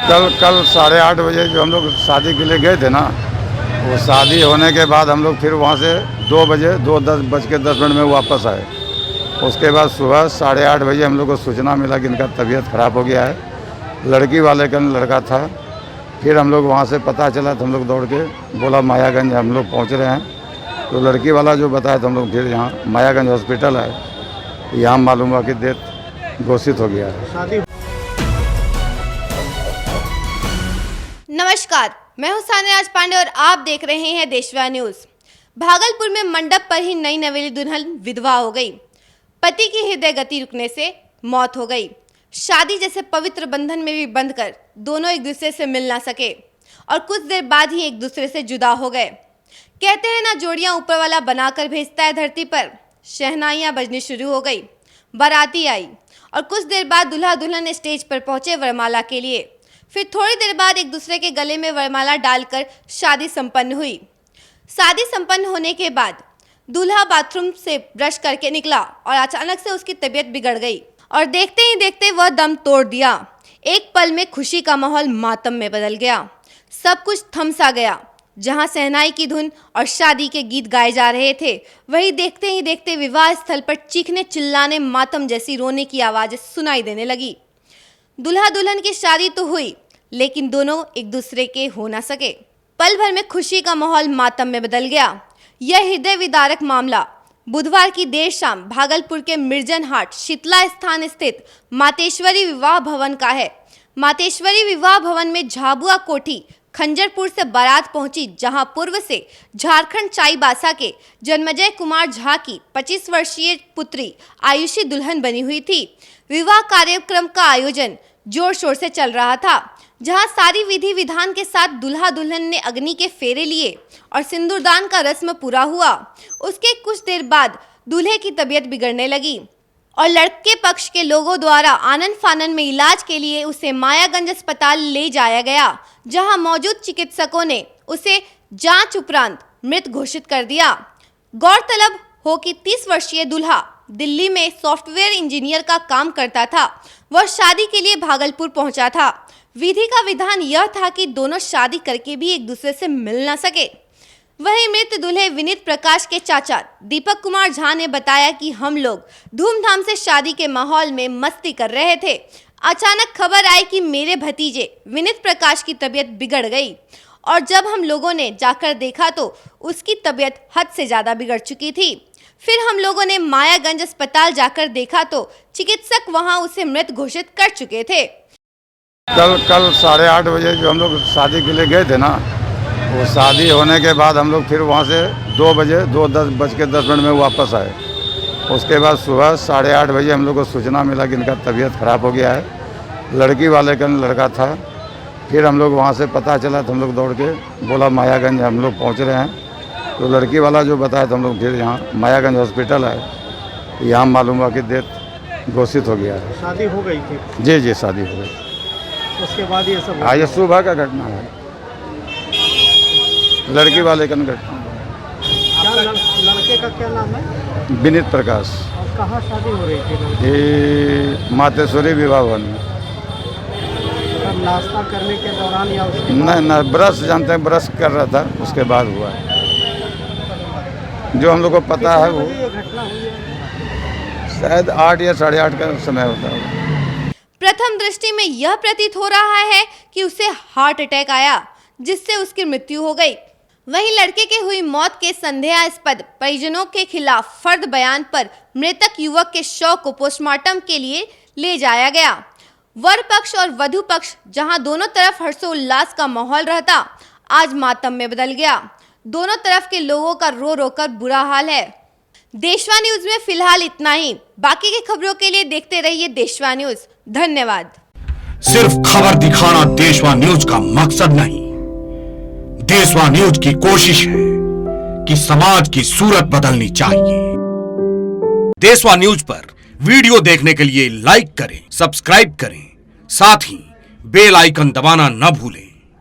कल 8:30 जो हम लोग शादी के लिए गए थे ना, वो शादी होने के बाद हम लोग फिर वहाँ से 2:10 में वापस आए। उसके बाद सुबह 8:30 हम लोग को सूचना मिला कि इनका तबीयत ख़राब हो गया है। लड़की वाले का लड़का था। फिर हम लोग वहाँ से पता चला तो हम लोग दौड़ के बोला मायागंज हम लोग पहुँच रहे हैं। तो लड़की वाला जो बताया तो हम लोग फिर यहाँ मायागंज हॉस्पिटल आए। यहाँ मालूम हुआ कि डेथ घोषित हो गया है। नमस्कार, मैं हूं सान्याराज पांडे और आप देख रहे हैं देशवा न्यूज। भागलपुर में मंडप पर ही नई नवेली दुल्हन विधवा हो गई। पति की हृदय गति रुकने से मौत हो गई। शादी जैसे पवित्र बंधन में भी बंधकर दोनों एक दूसरे से मिल ना सके और कुछ देर बाद ही एक दूसरे से जुदा हो गए। कहते हैं ना, जोड़ियां ऊपर वाला बनाकर भेजता है धरती पर। शहनाइयां बजनी शुरू हो गई, बाराती आई और कुछ देर बाद दूल्हा दुल्हन स्टेज पर पहुंचे वरमाला के लिए। फिर थोड़ी देर बाद एक दूसरे के गले में वरमाला डालकर शादी संपन्न हुई। शादी संपन्न होने के बाद दूल्हा बाथरूम से ब्रश करके निकला और अचानक से उसकी तबीयत बिगड़ गई और देखते ही देखते वह दम तोड़ दिया। एक पल में खुशी का माहौल मातम में बदल गया। सब कुछ थम सा गया। जहां सहनाई की धुन और शादी के गीत गाए जा रहे थे, वही देखते ही देखते विवाह स्थल पर चीखने चिल्लाने मातम जैसी रोने की आवाज़ें सुनाई देने लगी। दूल्हा दुल्हन की शादी तो हुई, लेकिन दोनों एक दूसरे के हो ना सके। पल भर में खुशी का माहौल मातम में बदल गया। यह हृदय विदारक मामला बुधवार की देर शाम भागलपुर के मिर्जन हाट शीतला स्थान स्थित मातेश्वरी विवाह भवन का है। मातेश्वरी विवाह भवन में झाबुआ कोठी खंजरपुर से बारात पहुंची, जहां पूर्व से झारखंड चाईबासा के जन्मजय कुमार झा की 25 वर्षीय पुत्री आयुषी दुल्हन बनी हुई थी। विवाह कार्यक्रम का आयोजन जोर शोर से चल रहा था, जहां सारी विधि विधान के साथ दूल्हा दुल्हन ने अग्नि के फेरे लिए और सिंदूरदान का रस्म पूरा हुआ। उसके कुछ देर बाद दूल्हे की तबीयत बिगड़ने लगी और लड़के पक्ष के लोगों द्वारा आनन फानन में इलाज के लिए उसे मायागंज अस्पताल ले जाया गया, जहां मौजूद चिकित्सकों ने उसे जांच उपरांत मृत घोषित कर दिया। गौरतलब हो कि 30 वर्षीय दूल्हा दिल्ली में सॉफ्टवेयर इंजीनियर का काम करता था। वह शादी के लिए भागलपुर पहुंचा था। विधि का विधान यह था कि दोनों शादी करके भी एक दूसरे से मिल ना सके। वहीं मृत दूल्हे विनीत प्रकाश के चाचा दीपक कुमार झा ने बताया कि हम लोग धूमधाम से शादी के माहौल में मस्ती कर रहे थे। अचानक खबर आई कि मेरे भतीजे विनीत प्रकाश की तबीयत बिगड़ गई और जब हम लोगों ने जाकर देखा तो उसकी तबीयत हद से ज़्यादा बिगड़ चुकी थी। फिर हम लोगों ने मायागंज अस्पताल जाकर देखा तो चिकित्सक वहां उसे मृत घोषित कर चुके थे। कल 8:30 जो हम लोग शादी के लिए गए थे ना, वो शादी होने के बाद हम लोग फिर वहाँ से 2:10 में वापस आए। उसके बाद सुबह 8:30 हम लोग को सूचना मिला कि इनका तबीयत ख़राब हो गया है। लड़की वाले का लड़का था। फिर हम लोग वहाँ से पता चला तो हम लोग दौड़ के बोला मायागंज हम लोग पहुँच रहे हैं। तो लड़की वाला जो बताया तो हम लोग फिर यहाँ मायागंज हॉस्पिटल आए। यहाँ मालूम हुआ कि डेथ घोषित हो गया है। शादी हो गई थी? जी, शादी हो गई। उसके बाद ये सब? हाँ, ये सुबह का घटना है। लड़की वाले का घटना। लड़के का क्या नाम है? विनीत प्रकाश। और कहाँ शादी हो रही थी? ये मातेश्वरी विवाह भवन में। नाश्ता करने के दौरान या उसके नहीं, ब्रश जानते हैं, ब्रश कर रहा था, उसके बाद हुआ है। जो हम लोग को पता है वो घटना हुई है? शायद 8 या 8:30 का समय होता है। प्रथम दृष्टि में यह प्रतीत हो रहा है कि उसे हार्ट अटैक आया, जिससे उसकी मृत्यु हो गई। वहीं लड़के के हुई मौत के संदेहास्पद परिजनों के खिलाफ फर्द बयान पर मृतक युवक के शव को पोस्टमार्टम के लिए ले जाया गया। वर पक्ष और वधु पक्ष, जहां दोनों तरफ हर्षोल्लास का माहौल रहता, आज मातम में बदल गया। दोनों तरफ के लोगों का रो रो कर बुरा हाल है। देशवा न्यूज में फिलहाल इतना ही। बाकी की खबरों के लिए देखते रहिए देशवा न्यूज। धन्यवाद। सिर्फ खबर दिखाना देशवा न्यूज का मकसद नहीं। देशवा न्यूज की कोशिश है कि समाज की सूरत बदलनी चाहिए। देशवा न्यूज पर वीडियो देखने के लिए लाइक करें, सब्सक्राइब करें, साथ ही बेल आइकन दबाना न भूलें।